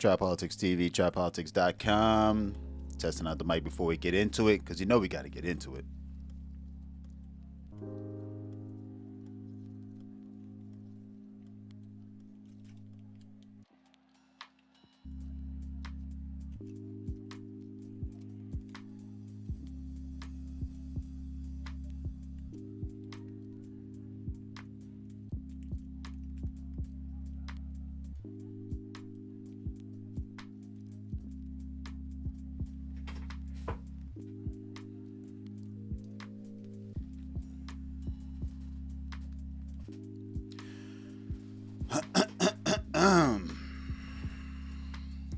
Trap Politics TV, trappolitics.com. Testing out the mic before we get into it, because you know we got to get into it.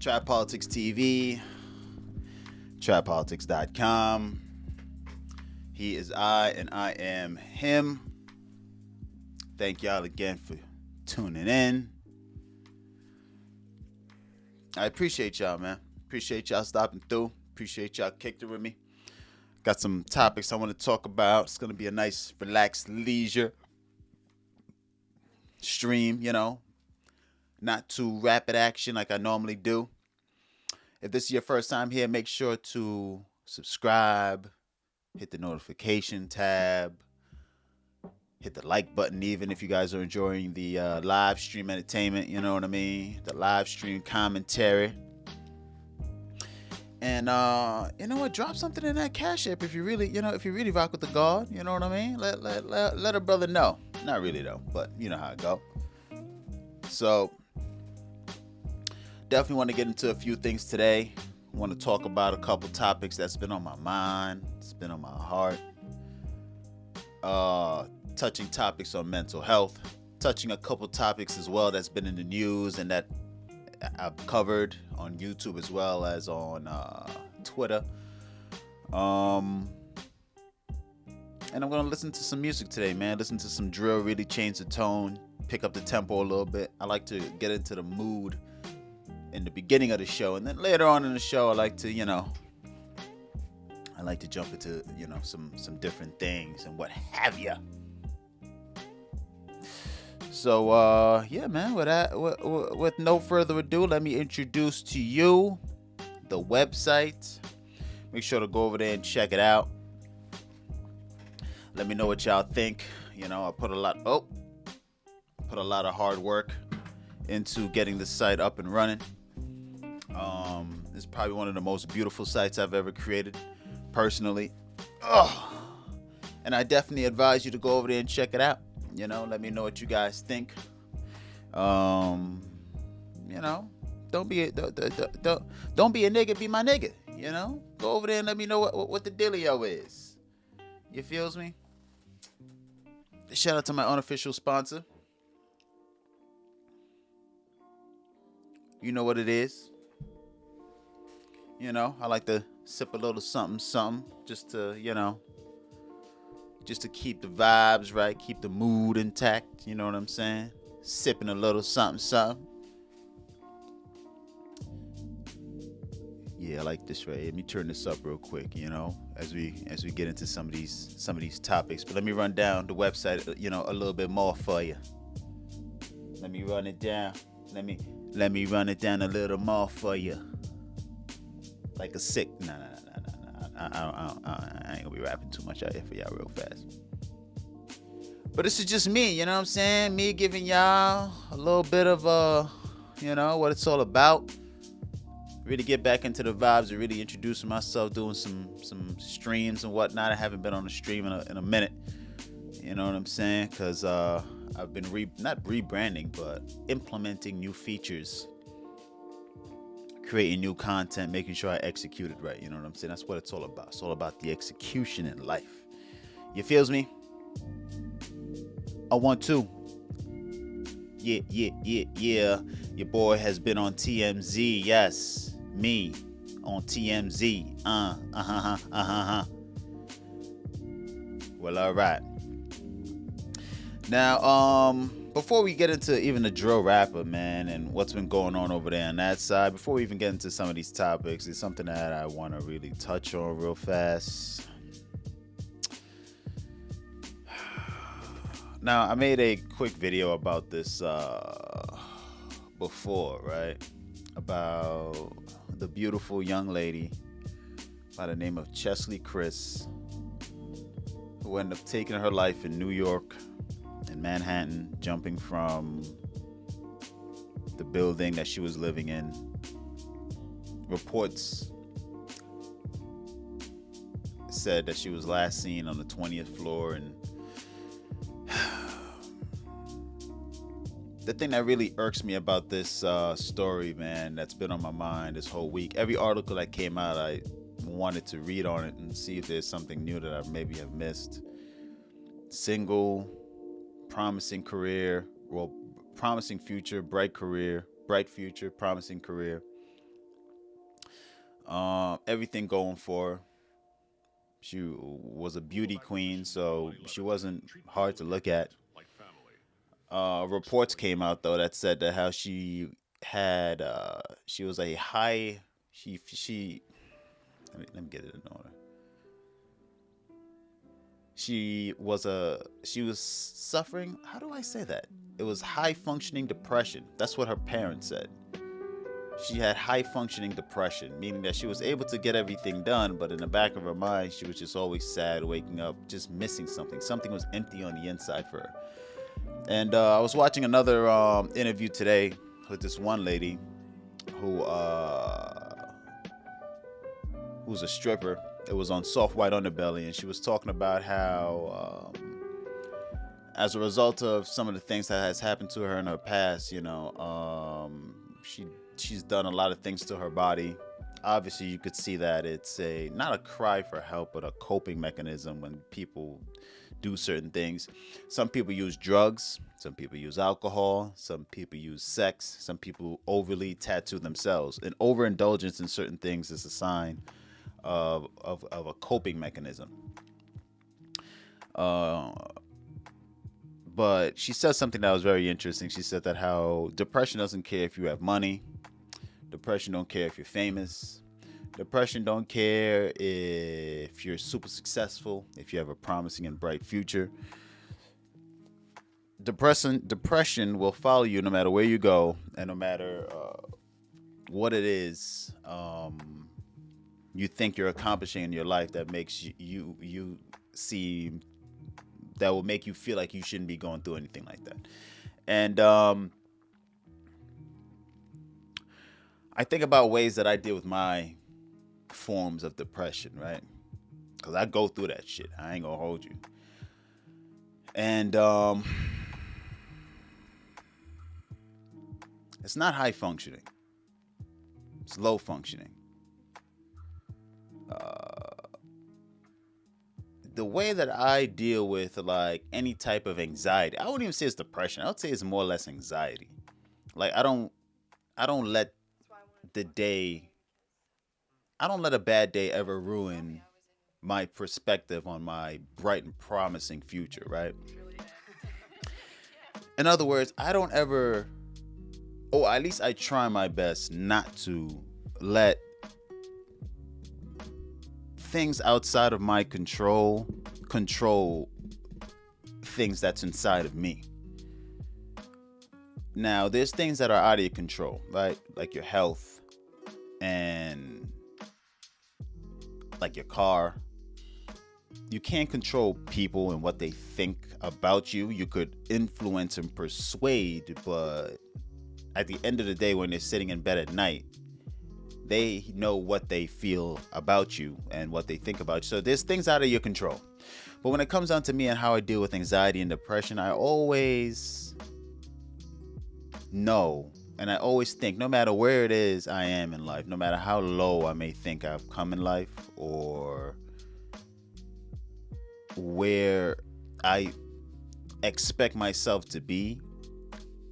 Trap Politics TV, trappolitics.com. He is I and I am him. Thank y'all again for tuning in. I appreciate y'all, man. Appreciate y'all stopping through. Appreciate y'all kicked it with me. Got some topics I want to talk about. It's going to be a nice, relaxed, leisure stream, you know. Not too rapid action like I normally do. If this is your first time here, make sure to subscribe, hit the notification tab, hit the like button even if you guys are enjoying the live stream entertainment, you know what I mean? The live stream commentary. And you know what? Drop something in that Cash App if you really, if you really rock with the God, you know what I mean? Let a brother know. Not really though, but you know how it go. So definitely want to get into a few things today. I want to talk about a couple topics that's been on my mind. It's been on my heart. Touching topics on mental health. Touching a couple topics as well that's been in the news and that I've covered on YouTube as well as on Twitter. And I'm going to listen to some music today, man. Listen to some drill, really change the tone, pick up the tempo a little bit. I like to get into the mood in the beginning of the show, and then later on in the show I like to jump into some different things and what have you. So yeah, man, with no further ado, let me introduce to you the website. Make sure to go over there and check it out. Let me know what y'all think. I put a lot of hard work into getting the site up and running. It's probably one of the most beautiful sites I've ever created, personally. And I definitely advise you to go over there and check it out. Let me know what you guys think. Don't be a nigga, be my nigga. Go over there and let me know what the dealio is. You feels me? Shout out to my unofficial sponsor. You know what it is. I like to sip a little something, just to keep the vibes right, keep the mood intact. You know what I'm saying? Sipping a little something. Yeah, I like this right here. Let me turn this up real quick, as we get into some of these topics. But let me run down the website, a little bit more for you. Let me run it down. Let me run it down a little more for you. Like a sick. No. I ain't gonna be rapping too much out here for y'all real fast. But this is just me, you know what I'm saying? Me giving y'all a little bit of what it's all about. Really get back into the vibes and really introducing myself, doing some streams and whatnot. I haven't been on a stream in a minute. You know what I'm saying? Because I've been not rebranding, but implementing new features, creating new content, making sure I execute it right. You know what I'm saying? That's what it's all about. It's all about the execution in life. You feels me? I want to. Yeah. Your boy has been on TMZ. Yes, me on TMZ. Well, all right. Now, before we get into even the drill rapper, man, and what's been going on over there on that side, before we even get into some of these topics, it's something that I want to really touch on real fast. Now, I made a quick video about this before, right? about the beautiful young lady by the name of Cheslie Kryst, who ended up taking her life in New York, in Manhattan, jumping from the building that she was living in. Reports said that she was last seen on the 20th floor, and the thing that really irks me about this story, man, that's been on my mind this whole week. Every article that came out, I wanted to read on it and see if there's something new that I maybe have missed. Single, promising career, well, promising future, bright future, promising career. Everything going for her. She was a beauty queen, so she wasn't hard to look at. Reports came out though that said that how she had she was a high she let me get it in order. She was suffering, how do I say that? It was high functioning depression. That's what her parents said. She had high functioning depression, meaning that she was able to get everything done, but in the back of her mind, she was just always sad, waking up, just missing something. Something was empty on the inside for her. And I was watching another interview today with this one lady who's a stripper. It was on Soft White Underbelly, and she was talking about how as a result of some of the things that has happened to her in her past, she's done a lot of things to her body. Obviously, you could see that it's not a cry for help, but a coping mechanism when people do certain things. Some people use drugs, some people use alcohol, some people use sex, some people overly tattoo themselves. And overindulgence in certain things is a sign of a coping mechanism. But she said something that was very interesting. She said that how depression doesn't care if you have money. Depression don't care if you're famous. Depression don't care if you're super successful, if you have a promising and bright future. Depression will follow you no matter where you go, and no matter what it is you think you're accomplishing in your life that makes you see, that will make you feel like you shouldn't be going through anything like that. And I think about ways that I deal with my forms of depression, right? Because I go through that shit. I ain't gonna hold you. And it's not high functioning. It's low functioning. The way that I deal with like any type of anxiety, I wouldn't even say it's depression. I would say it's more or less anxiety. Like I don't let a bad day ever ruin my perspective on my bright and promising future, right? In other words, I don't ever, or at least I try my best not to let things outside of my control things that's inside of me. Now, there's things that are out of your control, right? Like your health and like your car. You can't control people and what they think about you. You could influence and persuade, but at the end of the day, when they're sitting in bed at night, they know what they feel about you and what they think about you. So there's things out of your control. But when it comes down to me and how I deal with anxiety and depression, I always know, and I always think, no matter where it is I am in life, no matter how low I may think I've come in life, or where I expect myself to be,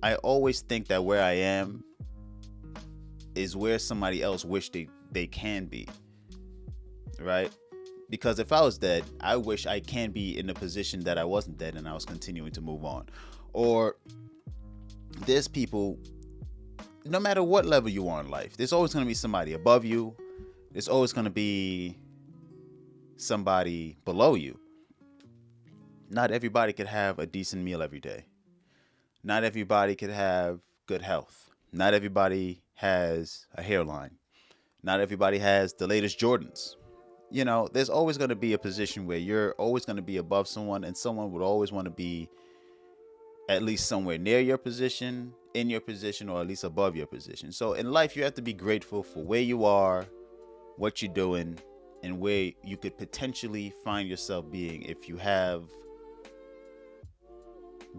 I always think that where I am is where somebody else wish they can be, right? Because if I was dead, I wish I can be in a position that I wasn't dead and I was continuing to move on. Or there's people, no matter what level you are in life, there's always going to be somebody above you. There's always going to be somebody below you. Not everybody could have a decent meal every day. Not everybody could have good health. Not everybody has a hairline. Not everybody has the latest Jordans. There's always going to be a position where you're always going to be above someone, and someone would always want to be at least somewhere near your position, in your position, or at least above your position. So in life, you have to be grateful for where you are, what you're doing, and where you could potentially find yourself being if you have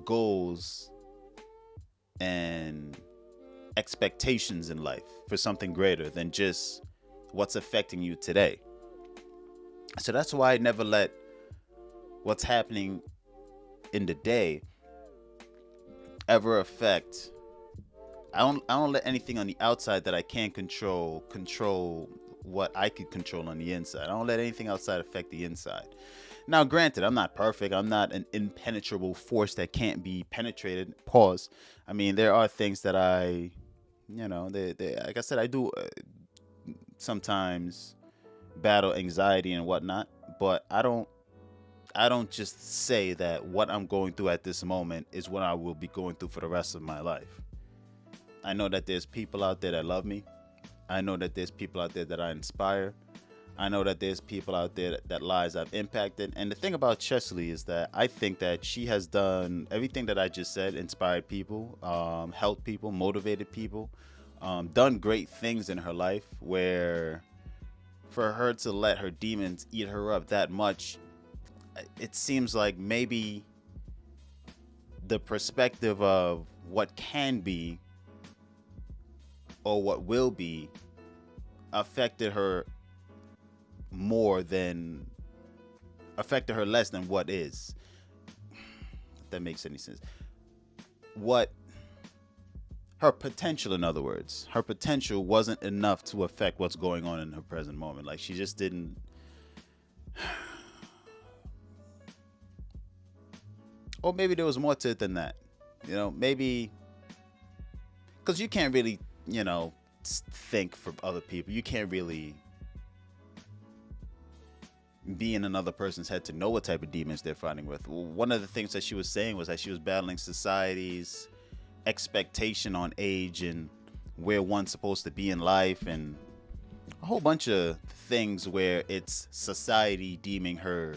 goals and expectations in life for something greater than just what's affecting you today. So that's why I never let what's happening in the day ever affect. I don't let anything on the outside that I can't control what I could control on the inside. I don't let anything outside affect the inside. Now, granted, I'm not perfect. I'm not an impenetrable force that can't be penetrated. Pause. I mean, there are things that like I said, I do sometimes battle anxiety and whatnot, but I don't just say that what I'm going through at this moment is what I will be going through for the rest of my life. I know that there's people out there that love me. I know that there's people out there that I inspire. I know that there's people out there that lives I've impacted. And the thing about Cheslie is that I think that she has done everything that I just said, inspired people, helped people, motivated people, done great things in her life, where for her to let her demons eat her up that much, it seems like maybe the perspective of what can be or what will be affected her less than what is. If that makes any sense. What her potential, in other words, her potential wasn't enough to affect what's going on in her present moment. Like, she just didn't. Or maybe there was more to it than that. Maybe because you can't really, think for other people. You can't really be in another person's head to know what type of demons they're fighting with. One of the things that she was saying was that she was battling society's expectation on age and where one's supposed to be in life, and a whole bunch of things where it's society deeming her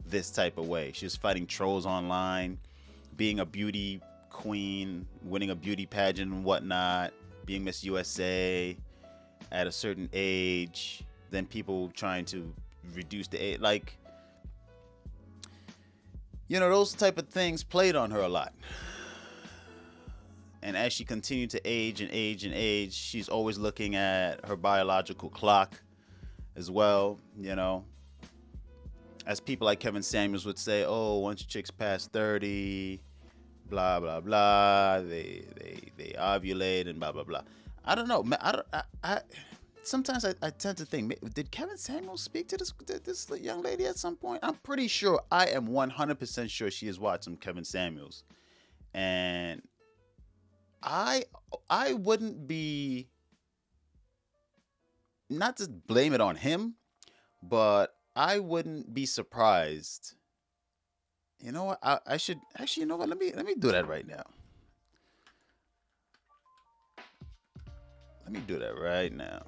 this type of way. She was fighting trolls online, being a beauty queen, winning a beauty pageant and whatnot, being Miss USA at a certain age, then people trying to reduce the age. Like, those type of things played on her a lot. And as she continued to age and age and age, she's always looking at her biological clock as well, As people like Kevin Samuels would say, oh, once chicks pass 30, blah, blah, blah, they ovulate and blah, blah, blah. I don't know. Sometimes I tend to think, did Kevin Samuels speak to this young lady at some point? I'm pretty sure, I am 100% sure she has watched some Kevin Samuels. And I wouldn't be, not to blame it on him, but I wouldn't be surprised. You know what? I should actually. You know what? Let me do that right now. Let me do that right now.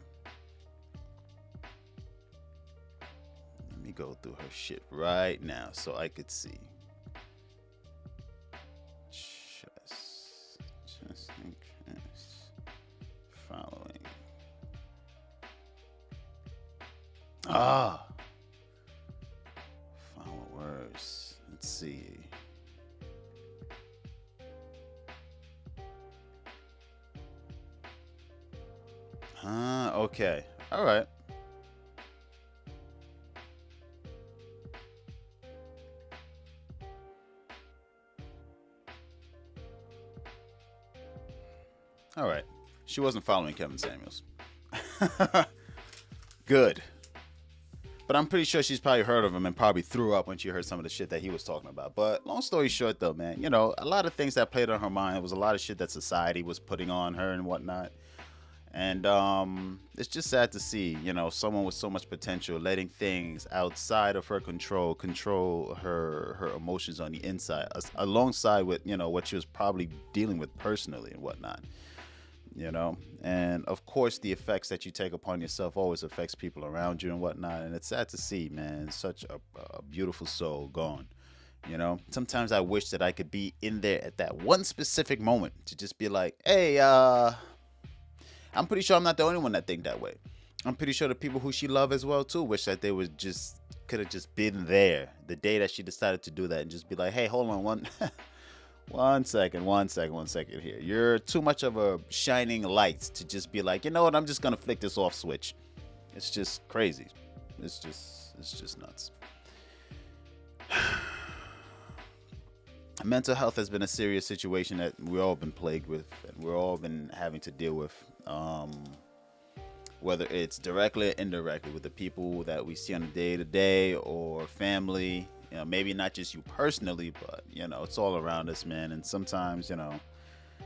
Let me go through her shit right now so I could see. Cheslie Kryst following. Followers. Let's see. Okay. All right. All right. She wasn't following Kevin Samuels. Good. But I'm pretty sure she's probably heard of him and probably threw up when she heard some of the shit that he was talking about. But long story short, though, man, a lot of things that played on her mind. It was a lot of shit that society was putting on her and whatnot. And it's just sad to see, someone with so much potential letting things outside of her control her emotions on the inside, alongside with, what she was probably dealing with personally and whatnot. you know. And of course, the effects that you take upon yourself always affects people around you and whatnot. And it's sad to see, man, such a beautiful soul gone. You know, sometimes I wish that I could be in there at that one specific moment to just be like, hey, I'm pretty sure I'm not the only one that think that way. I'm pretty sure the people who she loved as well too wish that they was just could have just been there the day that she decided to do that and just be like, hey, hold on one second here. You're too much of a shining light to just be like, you know what, I'm just gonna flick this off switch. It's just crazy. It's just nuts. Mental health has been a serious situation that we've all been plagued with and we're all been having to deal with. Whether it's directly or indirectly with the people that we see on a day-to-day or family, you know, maybe not just you personally, but you know, it's all around us, man. And sometimes, you know,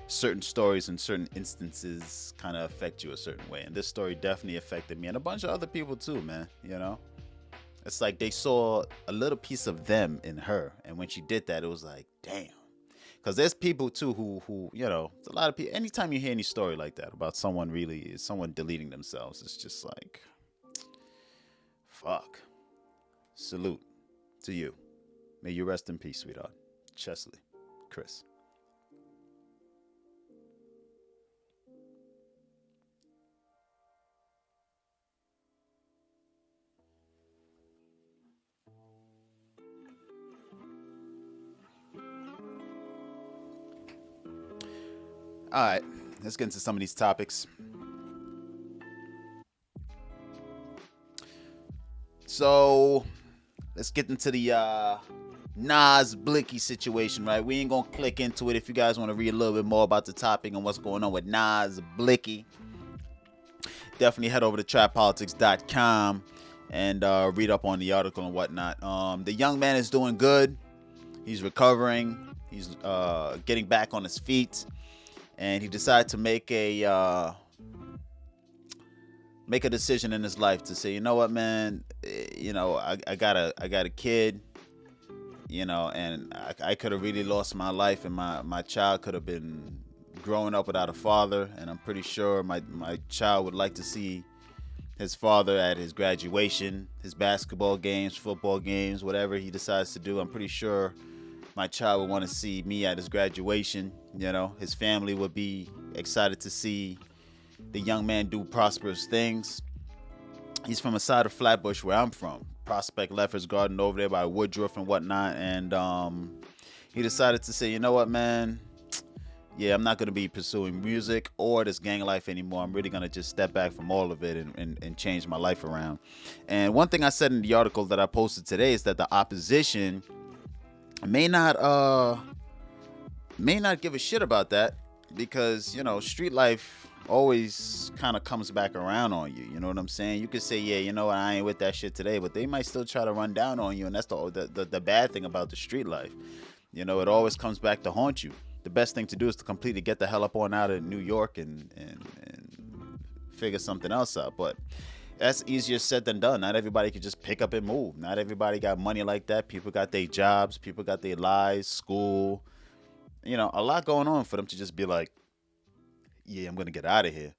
certain stories and certain instances kind of affect you a certain way, and this story definitely affected me and a bunch of other people too, man. You know, it's like they saw a little piece of them in her, and when she did that, it was like, damn. Because there's people too who you know, it's a lot of people. Anytime you hear any story like that about someone deleting themselves, it's just like, fuck. Salute to you. May you rest in peace, sweetheart. Cheslie Kryst. All right, let's get into some of these topics. So let's get into the Nas Blixky situation, right? We ain't gonna click into it. If you guys want to read a little bit more about the topic and what's going on with Nas Blixky, definitely head over to trappolitics.com and read up on the article and whatnot. The young man is doing good. He's recovering. He's getting back on his feet. And he decided to make a decision in his life to say, you know what, man, you know, I got a kid, you know, and I could have really lost my life, and my child could have been growing up without a father, and I'm pretty sure my child would like to see his father at his graduation, his basketball games, football games, whatever he decides to do. I'm pretty sure my child would want to see me at his graduation. You know, his family would be excited to see the young man do prosperous things. He's from a side of Flatbush where I'm from, Prospect Lefferts Garden over there by Woodruff and whatnot. And he decided to say, you know what, man, yeah, I'm not going to be pursuing music or this gang life anymore. I'm really going to just step back from all of it and change my life around. And one thing I said in the article that I posted today is that the opposition may not give a shit about that, because, you know, street life always kind of comes back around on you. You know what I'm saying? You could say, yeah, you know what, I ain't with that shit today, but they might still try to run down on you, and that's the bad thing about the street life. You know, it always comes back to haunt you. The best thing to do is to completely get the hell up on out of New York and figure something else out. But that's easier said than done. Not everybody can just pick up and move. Not everybody got money like that. People got their jobs. People got their lives, school. You know, a lot going on for them to just be like, yeah, I'm going to get out of here.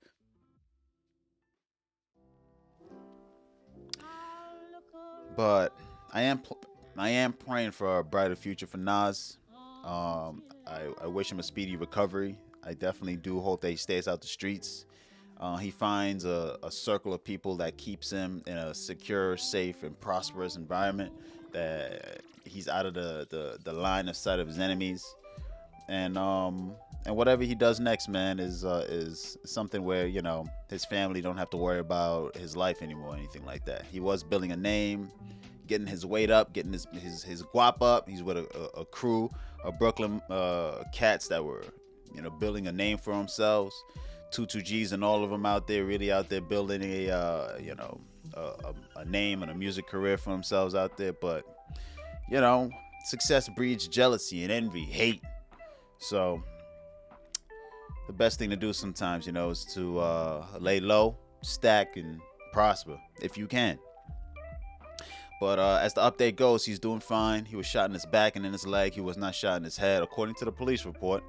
But I am praying for a brighter future for Nas. I wish him a speedy recovery. I definitely do hope that he stays out the streets. He finds a circle of people that keeps him in a secure, safe, and prosperous environment, that he's out of the line of sight of his enemies. And whatever he does next, man, is something where, you know, his family don't have to worry about his life anymore or anything like that. He was building a name, getting his weight up, getting his guap up. He's with a crew of Brooklyn cats that were, you know, building a name for themselves. 2Gs and all of them out there, really out there building a name and a music career for themselves out there. But, you know, success breeds jealousy and envy, hate. So the best thing to do sometimes, you know, is to lay low, stack, and prosper if you can. But as the update goes, he's doing fine. He was shot in his back and in his leg. He was not shot in his head, according to the police report.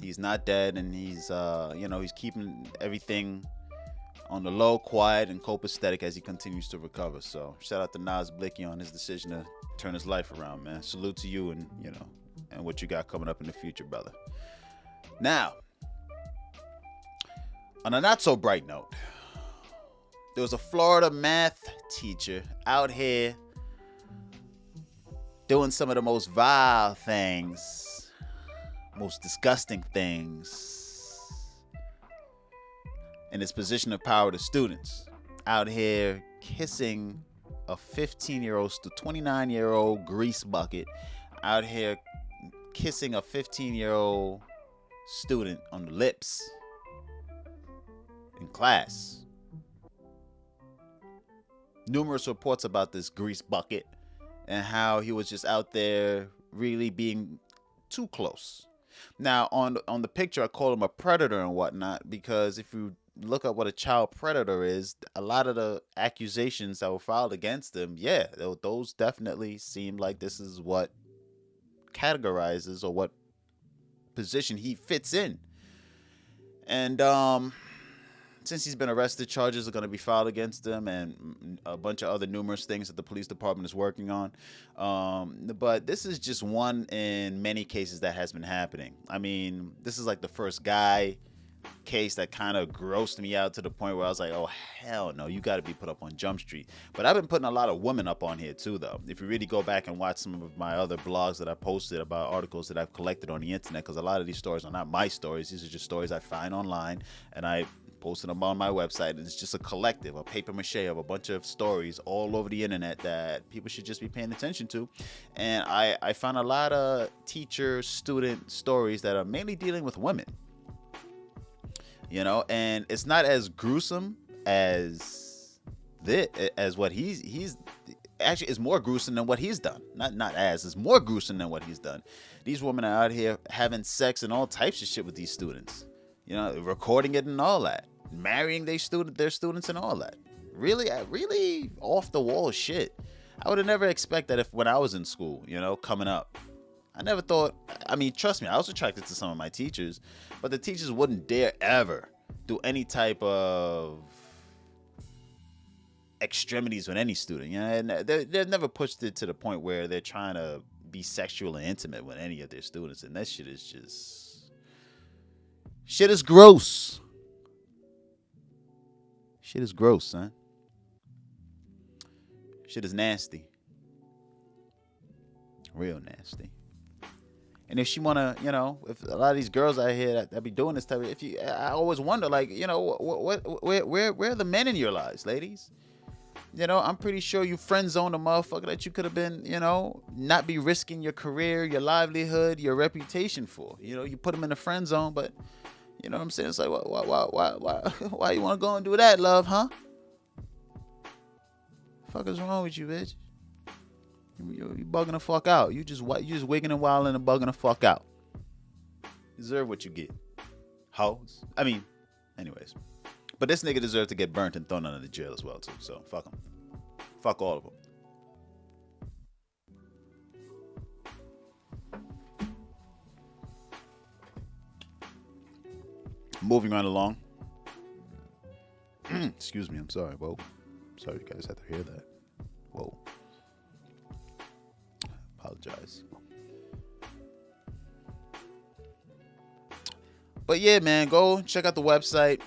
He's not dead, and he's he's keeping everything on the low, quiet, and copacetic as he continues to recover. So shout out to Nas Blixky on his decision to turn his life around, man. Salute to you, and and what you got coming up in the future, brother. Now, on a not so bright note, there was a Florida math teacher out here doing some of the most vile things, most disgusting things in his position of power to students. Out here kissing a 15-year-old to 29-year-old grease bucket. Out here kissing a 15-year-old student on the lips in class. Numerous reports about this grease bucket and how he was just out there really being too close. Now, on the picture, I call him a predator and whatnot, because if you look up what a child predator is, a lot of the accusations that were filed against him, yeah, those definitely seem like this is what categorizes or what position he fits in. And since he's been arrested, charges are going to be filed against him, and a bunch of other numerous things that the police department is working on. But this is just one in many cases that has been happening. I mean, this is like the first guy case that kind of grossed me out to the point where I was like, oh, hell no, you got to be put up on Jump Street. But I've been putting a lot of women up on here too, though. If you really go back and watch some of my other blogs that I posted about articles that I've collected on the internet, because a lot of these stories are not my stories. These are just stories I find online, and I posted them on my website, and it's just a collective, a paper mache of a bunch of stories all over the internet that people should just be paying attention to. And I found a lot of teacher-student stories that are mainly dealing with women. And it's not as gruesome as what he's actually, it's more gruesome than what he's done. It's more gruesome than what he's done. These women are out here having sex and all types of shit with these students, recording it and all that, marrying their students and all that. Really off the wall shit. I would have never expected that when I was in school, coming up. I never thought, trust me, I was attracted to some of my teachers, but the teachers wouldn't dare ever do any type of extremities with any student. And they've never pushed it to the point where they're trying to be sexual and intimate with any of their students. And that shit is gross. Shit is gross, son. Shit is nasty. Real nasty. And if she wanna, if a lot of these girls out here that be doing this type of, I always wonder, like, where are the men in your lives, ladies? I'm pretty sure you friend zoned a motherfucker that you could have been, not be risking your career, your livelihood, your reputation for. You put them in the friend zone, but you know what I'm saying? It's like, why you wanna go and do that, love, huh? Fuck is wrong with you, bitch? You bugging the fuck out. You just wigging and wilding and bugging the fuck out. Deserve what you get. Hoes. Anyways. But this nigga deserves to get burnt and thrown under the jail as well, too. So, fuck him. Fuck all of them. Moving right along. Excuse me, I'm sorry. Whoa. Sorry you guys had to hear that. Whoa. Apologize. But yeah, man, go check out the website.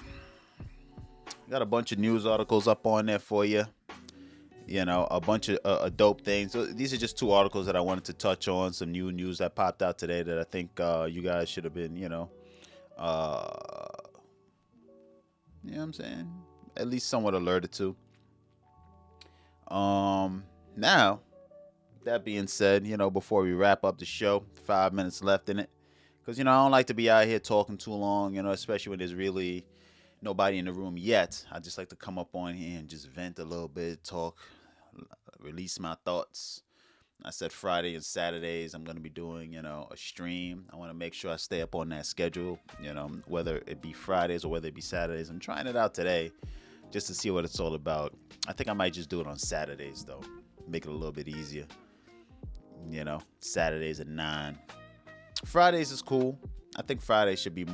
Got a bunch of news articles up on there for you. A bunch of dope things. So these are just two articles that I wanted to touch on. Some new news that popped out today that I think you guys should have been, you know what I'm saying? At least somewhat alerted to. Now, that being said, before we wrap up the show, 5 minutes left in it. Because, I don't like to be out here talking too long, especially when there's really nobody in the room yet. I just like to come up on here and just vent a little bit, talk, release my thoughts. I said Friday and Saturdays I'm going to be doing, a stream. I want to make sure I stay up on that schedule, whether it be Fridays or whether it be Saturdays. I'm trying it out today just to see what it's all about. I think I might just do it on Saturdays, though. Make it a little bit easier. Saturdays at 9. Fridays is cool. I think Friday should be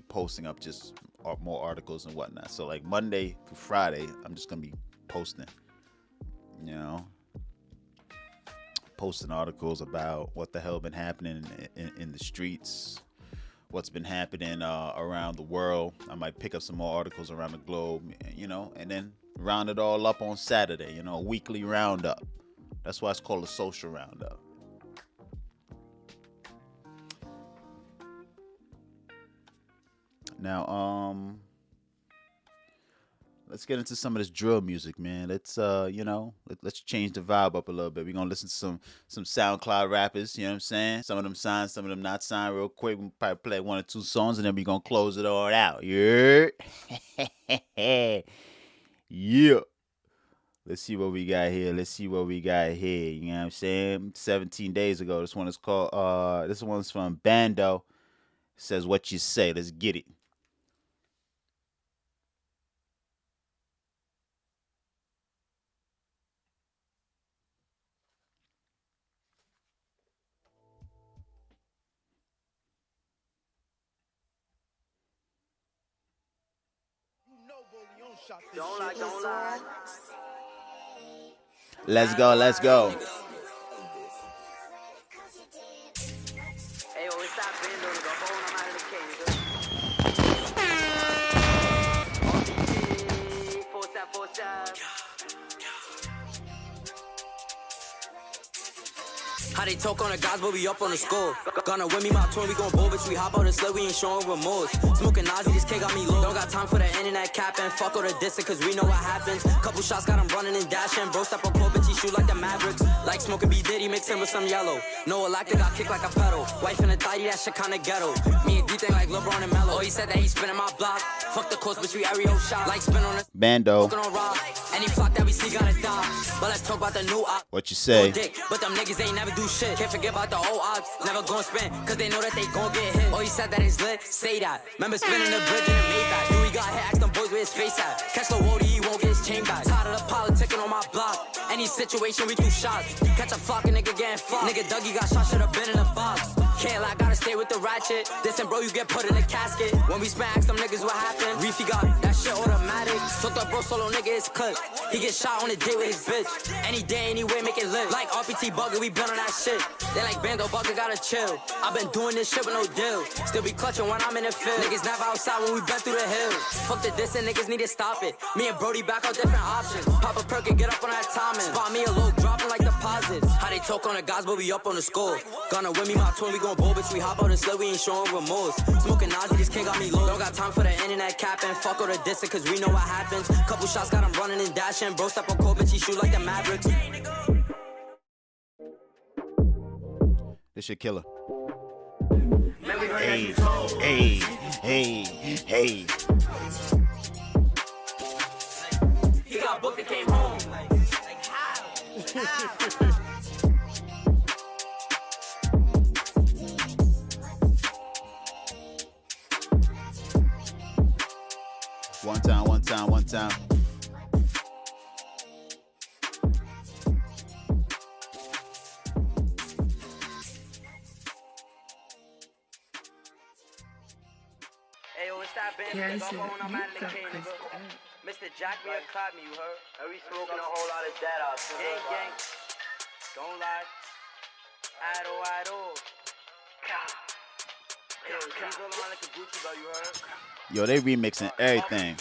posting up just more articles and whatnot. So like Monday through Friday, I'm just gonna be posting, you know, posting articles about what the hell been happening in the streets, what's been happening around the world. I might pick up some more articles around the globe, you know, and then round it all up on Saturday, you know, a weekly roundup. That's why it's called a social roundup. Now, let's get into some of this drill music, man. Let's let's change the vibe up a little bit. We're gonna listen to some SoundCloud rappers, you know what I'm saying? Some of them signed, some of them not signed real quick. We'll probably play 1 or 2 songs and then we're gonna close it all out. Yeah. Yeah. Let's see what we got here. You know what I'm saying? 17 days ago. This one is called this one's from Bando. It says What You Say. Let's get it. Don't lie. Let's go. Hey, yo, it's that bando, nigga. Hold on, I'm out of the cage, nigga. 4-7. How they talk on the guys, but we up on the score. Gonna win me my twin, we gon' bowl, bitch. We hop out the sled, we ain't showing remorse. Smoking Nazi, this K got me low. Don't got time for the internet capping. Fuck all the dissing, cause we know what happens. Couple shots got him running and dashing. Bro, step up court, bitch, he shoot like the Mavericks. Like smoking B Diddy, mixing with some yellow. No electric, got kicked like a pedal. Wife in a tighty, that shit kinda ghetto. Me and D think like LeBron and Melo. Oh, he said that he spinning my block. Fuck the course, bitch, we Ario shot. Like spin on the Bando. Any flock that we see gotta die. But let's talk about the new op. What you say? Dick, but them niggas ain't never do shit. Can't forget about the old ops. Never gon' spin, cause they know that they gon' get hit. Oh, he said that it's lit, say that. Remember spinning the bridge in the Maybach. Do we got hit, ask them boys where his face at. Catch the Wody, he won't get his chain back. Tired of the politicking on my block. Any situation, we do shots. Catch a flock, a nigga getting fucked. Nigga Dougie got shot, should've been in the box. Can't lie, gotta stay with the ratchet. Listen, bro, you get put in the casket. When we spin, ask them niggas what happened. Reefy got that shit automatic. Took the bro solo nigga his clip. He get shot on the date with his bitch. Any day, anyway, make it lit. Like RPT Bugger, we been on that shit. They like Bando Bugger, gotta chill. I been doing this shit with no deal. Still be clutching when I'm in the field. Niggas never outside when we been through the hills. Fuck the diss and niggas need to stop it. Me and Brody back on different options. Pop a perk and get up on that timing. Spot me a low dropping like deposits. How they talk on the guys, but we up on the score. Gonna win me my twin, we gon' bowl, bitch. We hop out and sled, we ain't showing remorse. Smoking Nazi, this kid got me low. Don't got time for the internet capping. Fuck all the dissing, cause we know what happens. Couple shots got him running and dashing. Bro, step on court, bitch, he shoot like the Mavericks. This shit killer. Hey. He got booked and came home. Like how? One time. Hey, yo, it's that band, nigga. I'm out of the cage, nigga. Mr. Jack me or clap me, you heard? And we smoking a whole lot of that out. Gang. Don't lie. Idle. Yo, he's all around like a Gucci belt, you heard? Yo, they remixing everything.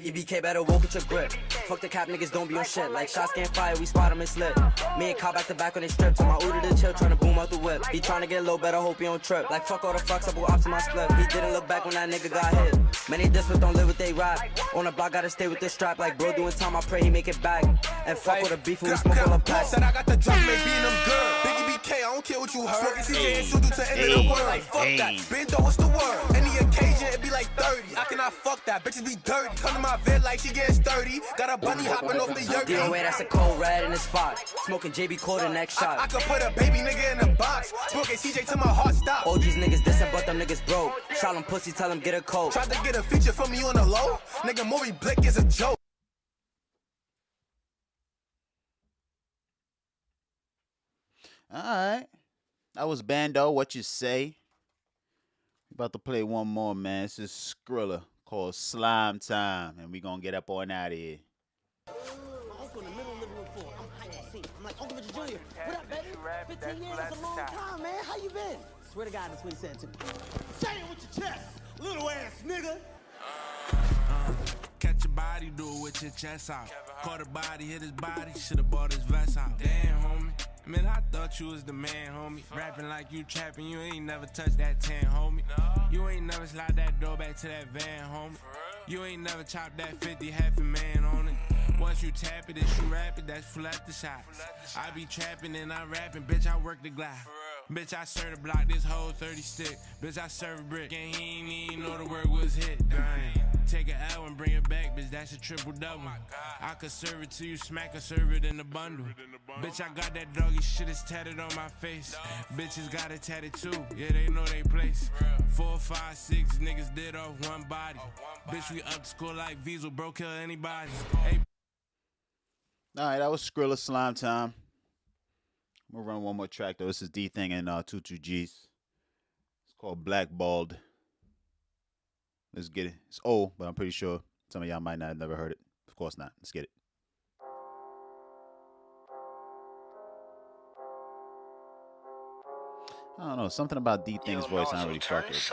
EBK better walk with your grip. Fuck the cap, niggas don't be on shit. Like shots can't fire, we spot him and slip. Me and Cobb back to back on they strip. To my Uda to chill, tryna boom out the whip. He tryna get low, better hope he don't trip. Like fuck all the fucks up with ops in my split. He didn't look back when that nigga got hit. Many diss but don't live with they rap. On the block, gotta stay with this strap. Like bro doing time, I pray he make it back. And fuck with the beef when we smoke all the packs. Said I got the drop, maybe them good. Biggie BK, I don't care what you heard. Smoking CJ and shoot you to end of the world. Like fuck that. Bendo, what's the word? Any occasion, it be like 30. I cannot fuck that. Bitches be dirty. Come to my vid like she getting sturdy. Got a bunny hopping off the yurt. Get away, that's a cold red in the spot. Smoking JB Cole the next shot. I could put a baby nigga in a box. Smoking CJ till my heart stop. All these niggas dissing, but them niggas broke. Shout them pussy, tell them get a coat. Tried to get a feature from me on the low. Nigga, Maury Blick is a joke. Alright. That was Bando. What you say? About to play one more, man. This is Skrilla called Slime Time, and we gonna get up on out of here. Uncle in the middle of the living room floor. I'm hyped to see. I'm like, Uncle Richard Jr., what up, baby? 15 years, that's a long time, man. How you been? Swear to God, that's what he said, too. Say it with your chest, little ass nigga. Catch your body, do it with your chest out. Caught a body, hit his body, should've bought his vest out. Damn, homie. Man, I thought you was the man, homie. Rapping like you trapping, you ain't never touched that 10, homie. You ain't never slide that door back to that van, homie. You ain't never chopped that 50, half a man on it. Once you tap it, if you rap it, that's full at the shot. I be trapping and I rapping, bitch, I work the glide. Bitch, I serve the block, this whole 30 stick. Bitch, I serve a brick, and he ain't even know the word was hit. Dang. Take an L and bring it back, bitch, that's a triple double. I could serve it to you, smack or serve it in the bundle. Bitch, I got that doggy shit, is tatted on my face. Bitches got it tatted too, yeah, they know they place. 4, 5, 6 niggas did off one body. Bitch, we up to school like Visa, bro, kill anybody. Hey. All right, that was Skrilla Slime Time. I'm gonna run one more track though. This is D Thing and 22 G's. It's called Blackballed. Let's get it. It's old, but I'm pretty sure some of y'all might not have never heard it. Of course not. Let's get it. I don't know. Something about D Thing's voice I don't really fuck with.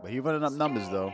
But he running up numbers though.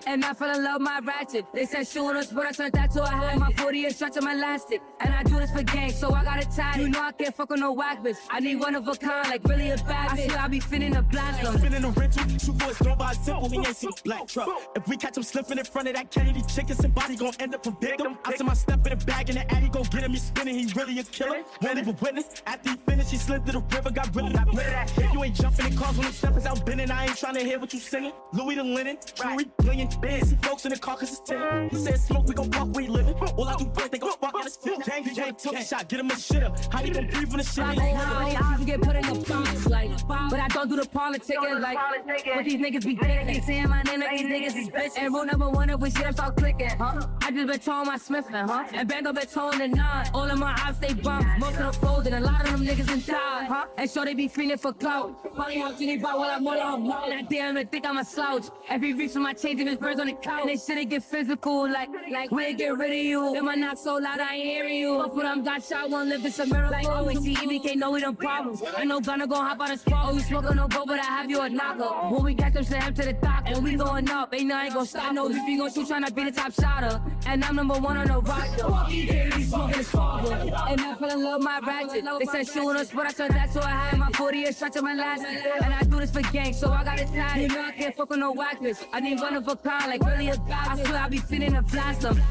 And I fell in love with my ratchet. They said shoot us, but I turned that to a hat. My 40 is stretching my elastic. And I do this for gang, so I got it tied. You know I can't fuck with no whack bitch. I need one of a kind, like really a bad bitch. I swear I be finna to blast them. Spinning a rental, shoot for his don't buy simple. He ain't seen a black truck. If we catch him slipping in front of that Kennedy chicken, somebody gon' end up a victim. I see my step in the bag in the addy, go get him. He spinning, he really a killer. Won't leave a witness. After he finished, he slid through the river, got rid of that. If you ain't jumping in cars when them steppers out bending, I ain't trying to hear what you singing. Louis the linen, jewelry, brilliant, biz. Folks in the car cause it's 10. He said smoke, we gon' fuck, we living. All I do break, they gon' fuck in his fit. Gang, took a shot, get him a shit up. How he gon' breathe when the shit ain't I get put in the box, like, but I don't do the politicking, like, what these niggas be thinking. They saying my name like these niggas is bitch. And rule number one, if we shit, I'm start clicking, huh? I just been towing my Smithman, huh? And Bando been towing the 9. All of my ops, they bumps. Most of them folded, a lot of them niggas in die, huh? And so they be feeling for clout. Funny how Jimmy bought while I'm on them. And I damn they think I'm a slouch. Every reach for my change, his birds on the couch. And they shit get physical, like we get rid of you. Am I not so loud, I ain't hearing you. But for them got shot, won't live, it's a miracle. Like always see, we can't know we them problems. I know gonna go hop on the spot. Oh, we smoking no go, but I have you a knocker. When we catch them, send him to the dock. And we going up, ain't nothing gon' stop. No, if you gon' shoot, tryna be the top shotter. And I'm number 1 on the roster. He smoking his father. And I fell in love with my ratchet. They said shoot us, but I turned that to a hat. My 40 is stretching my last. And I do this for gang, so I got it tied. You know I can't fuck with no whack bitch. I need one of a kind, like really a guy. I swear I be finna to blast them.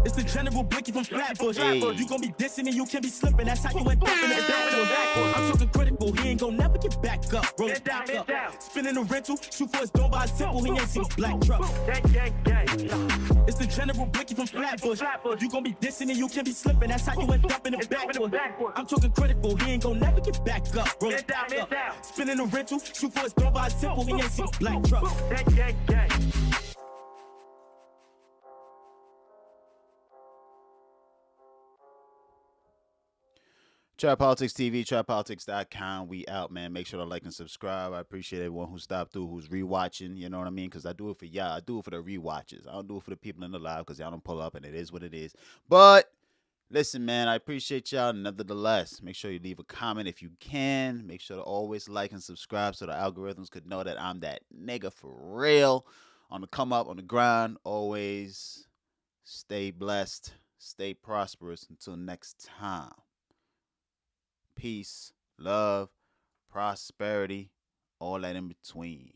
It's the General Blixky from Flatbush. Hey. You gon' be dissing and you can be slipping. That's how you end up in the back. I'm talking critical. He ain't gon' never get back up. Roll it back up. Spinning a rental. Shoot for his don't buy simple. He ain't seen a black truck. It's the General Blixky from Flatbush. You gon' be dissing and you can be slipping. That's how you end up in the back. I'm talking critical. He ain't gon' never get back up. Roll it back up. Spinning a rental. Shoot for his don't buy simple. He ain't seen a black truck. Trap Politics TV, trappolitics.com. We out, man. Make sure to like and subscribe. I appreciate everyone who stopped through, who's rewatching. You know what I mean? Because I do it for y'all. I do it for the rewatches. I don't do it for the people in the live because y'all don't pull up, and it is what it is. But listen, man, I appreciate y'all. Nevertheless, make sure you leave a comment if you can. Make sure to always like and subscribe so the algorithms could know that I'm that nigga for real. On the come up, on the grind. Always stay blessed. Stay prosperous. Until next time. Peace, love, prosperity, all that in between.